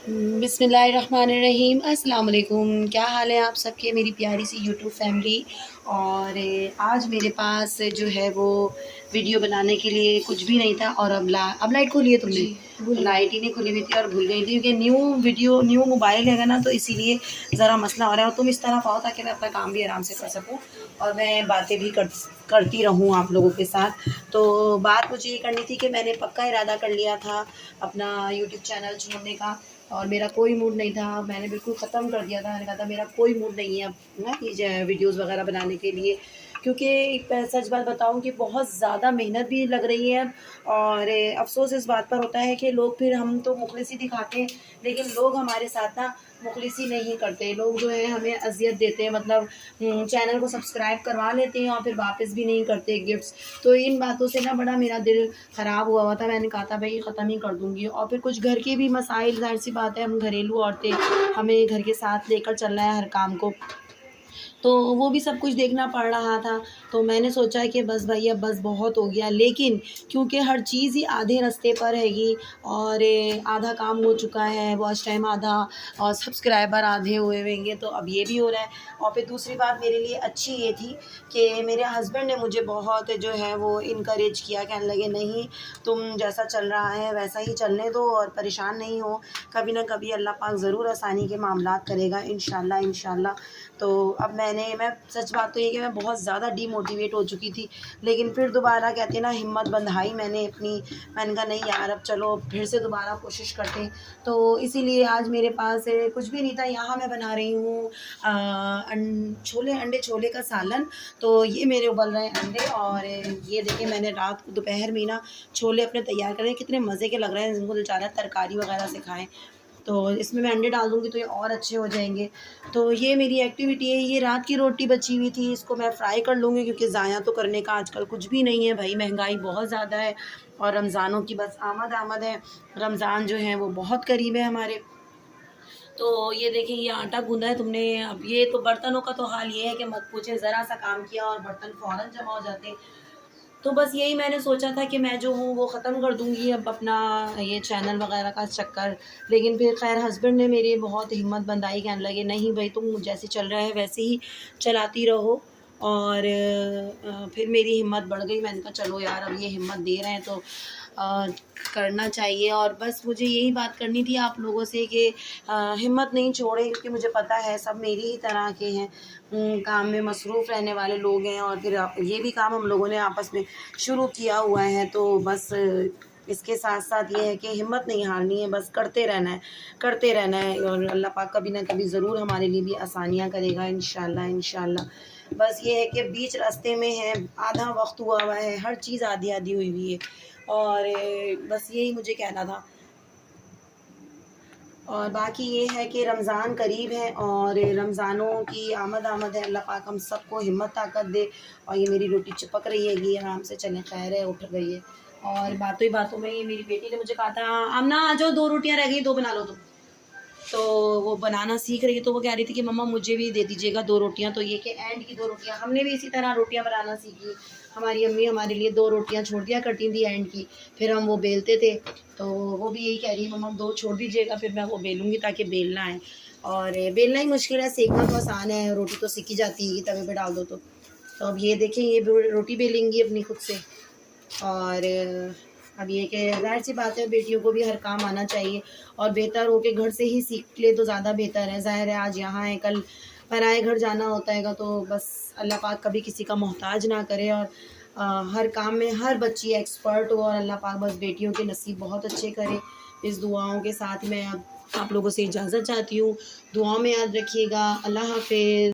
बिस्मिल्लाहिर्रहमानिर्रहीम। अस्सलाम वालेकुम। क्या हाल है आप सबके, मेरी प्यारी सी यूट्यूब फैमिली। और आज मेरे पास जो है वो वीडियो बनाने के लिए कुछ भी नहीं था। और अब लाइट खोली है तुमने? तो लाइट ही नहीं खुली हुई थी और भूल गई थी क्योंकि न्यू मोबाइल है ना, तो इसीलिए ज़रा मसला हो रहा है। और तुम इस तरफ आओ ताकि मैं अपना काम भी आराम से कर सकूँ और मैं बातें भी करती रहूँ आप लोगों के साथ। तो बात मुझे ये करनी थी कि मैंने पक्का इरादा कर लिया था अपना यूट्यूब चैनल छोड़ने का, और मेरा कोई मूड नहीं था। मैंने बिल्कुल ख़त्म कर दिया था। मैंने कहा था मेरा कोई मूड नहीं है अब ना ये वीडियोस वगैरह बनाने के लिए, क्योंकि सच बात बताऊं कि बहुत ज़्यादा मेहनत भी लग रही है। और अफसोस इस बात पर होता है कि लोग, फिर हम तो मुखलिसी दिखाते हैं लेकिन लोग हमारे साथ ना मुखलिसी नहीं करते। लोग जो है हमें अजियत देते हैं, मतलब चैनल को सब्सक्राइब करवा लेते हैं और फिर वापस भी नहीं करते गिफ्ट्स। तो इन बातों से ना बड़ा मेरा दिल ख़राब हुआ था। मैंने कहा था भाई ख़त्म ही कर दूँगी। और फिर कुछ घर के भी मसाइल, ज़ाहिर सी बात है, हम घरेलू औरतें, हमें घर के साथ लेकर चलना है हर काम को, तो वो भी सब कुछ देखना पड़ रहा था। तो मैंने सोचा कि बस भाई अब बस बहुत हो गया। लेकिन क्योंकि हर चीज़ ही आधे रास्ते पर हैगी और आधा काम हो चुका है, वॉच टाइम आधा और सब्सक्राइबर आधे हुए होंगे, तो अब ये भी हो रहा है। और फिर दूसरी बात मेरे लिए अच्छी ये थी कि मेरे हस्बैंड ने मुझे बहुत जो है वो इनकरेज किया, कहने लगे नहीं तुम जैसा चल रहा है वैसा ही चलने दो और परेशान नहीं हो, कभी ना कभी अल्लाह पाक ज़रूर आसानी के मामलात करेगा इंशाल्लाह इंशाल्लाह। तो अब मैं सच बात तो ये कि मैं बहुत ज़्यादा डीमोटिवेट हो चुकी थी, लेकिन फिर दोबारा कहते हैं ना हिम्मत बंधाई मैंने अपनी। मैंने कहा नहीं यार अब चलो फिर से दोबारा कोशिश करते हैं। तो इसीलिए आज मेरे पास कुछ भी नहीं था। यहाँ मैं बना रही हूँ अंडे छोले का सालन। तो ये मेरे उबल रहे हैं अंडे, और ये देखिए मैंने रात को दोपहर में ना छोले अपने तैयार करे, कितने मज़े के लग रहे हैं, जिनको दिल चाह रहा है तरकारी वगैरह से खाएँ। तो इसमें मैं अंडे डाल दूँगी तो ये और अच्छे हो जाएंगे। तो ये मेरी एक्टिविटी है। ये रात की रोटी बची हुई थी, इसको मैं फ्राई कर लूँगी क्योंकि ज़ाया तो करने का आजकल कुछ भी नहीं है भाई, महंगाई बहुत ज़्यादा है और रमज़ानों की बस आमद है। रमज़ान जो है वो बहुत करीब है हमारे। तो ये देखिए ये आटा गूँधा है तुमने। अब ये तो बर्तनों का तो हाल ये है कि मत पूछे, ज़रा सा काम किया और बर्तन फ़ौरन जमा हो जाते हैं। तो बस यही मैंने सोचा था कि मैं जो हूँ वो ख़त्म कर दूँगी अब अपना ये चैनल वगैरह का चक्कर। लेकिन फिर ख़ैर हस्बैंड ने मेरी बहुत हिम्मत बंधाई, कहने लगे नहीं भाई तुम जैसे चल रहा है वैसे ही चलाती रहो। और फिर मेरी हिम्मत बढ़ गई। मैंने कहा चलो यार अब ये हिम्मत दे रहे हैं तो करना चाहिए। और बस मुझे यही बात करनी थी आप लोगों से कि हिम्मत नहीं छोड़ें, क्योंकि मुझे पता है सब मेरी ही तरह के हैं, काम में मसरूफ़ रहने वाले लोग हैं। और फिर ये भी काम हम लोगों ने आपस में शुरू किया हुआ है, तो बस इसके साथ साथ ये है कि हिम्मत नहीं हारनी है, बस करते रहना है, करते रहना है। और अल्लाह पाक कभी ना कभी ज़रूर हमारे लिए भी आसानियाँ करेगा इंशाल्लाह इंशाल्लाह। बस ये है कि बीच रास्ते में है, आधा वक्त हुआ है, हर चीज़ आधी आधी हुई हुई है। और बस यही मुझे कहना था। और बाकी ये है कि रमज़ान करीब है और रमज़ानों की आमद है। अल्लाह पाक हम सबको हिम्मत ताकत दे। और ये मेरी रोटी चिपक रही है कि आराम से चलें, खैर है उठ गई है। और बातों ही बातों में ये मेरी बेटी ने मुझे कहा था आमना आ जाओ 2 रोटियां रह गई, 2 बना लो तुम। तो वो बनाना सीख रही है, तो वो कह रही थी कि मम्मा मुझे भी दे दीजिएगा 2 रोटियां। तो ये कि एंड की 2 रोटियां हमने भी इसी तरह रोटियां बनाना सीखी। हमारी अम्मी हमारे लिए 2 रोटियां छोड़ दिया करती थी एंड की, फिर हम वो बेलते थे। तो वो भी यही कह रही है मम्मा 2 छोड़ दीजिएगा, फिर मैं वो बेलूँगी ताकि बेलना है। और बेलना ही मुश्किल है, सेकना तो आसान है, रोटी तो सीखी जाती है तवे पे डाल दो तो। तो अब ये देखें ये रोटी बेलेंगी अपनी खुद से। और अब ये कि ज़ाहिर-सी बात है बेटियों को भी हर काम आना चाहिए और बेहतर हो के घर से ही सीख ले तो ज़्यादा बेहतर है। ज़ाहिर है आज यहाँ है कल पराए घर जाना होता हैगा, तो बस अल्लाह पाक कभी किसी का मोहताज ना करे। और हर काम में हर बच्ची एक्सपर्ट हो और अल्लाह पाक बस बेटियों के नसीब बहुत अच्छे करे। इस दुआओं के साथ मैं अब आप लोगों से इजाज़त चाहती हूँ। दुआओं में याद रखिएगा। अल्लाह हाफ़िज़।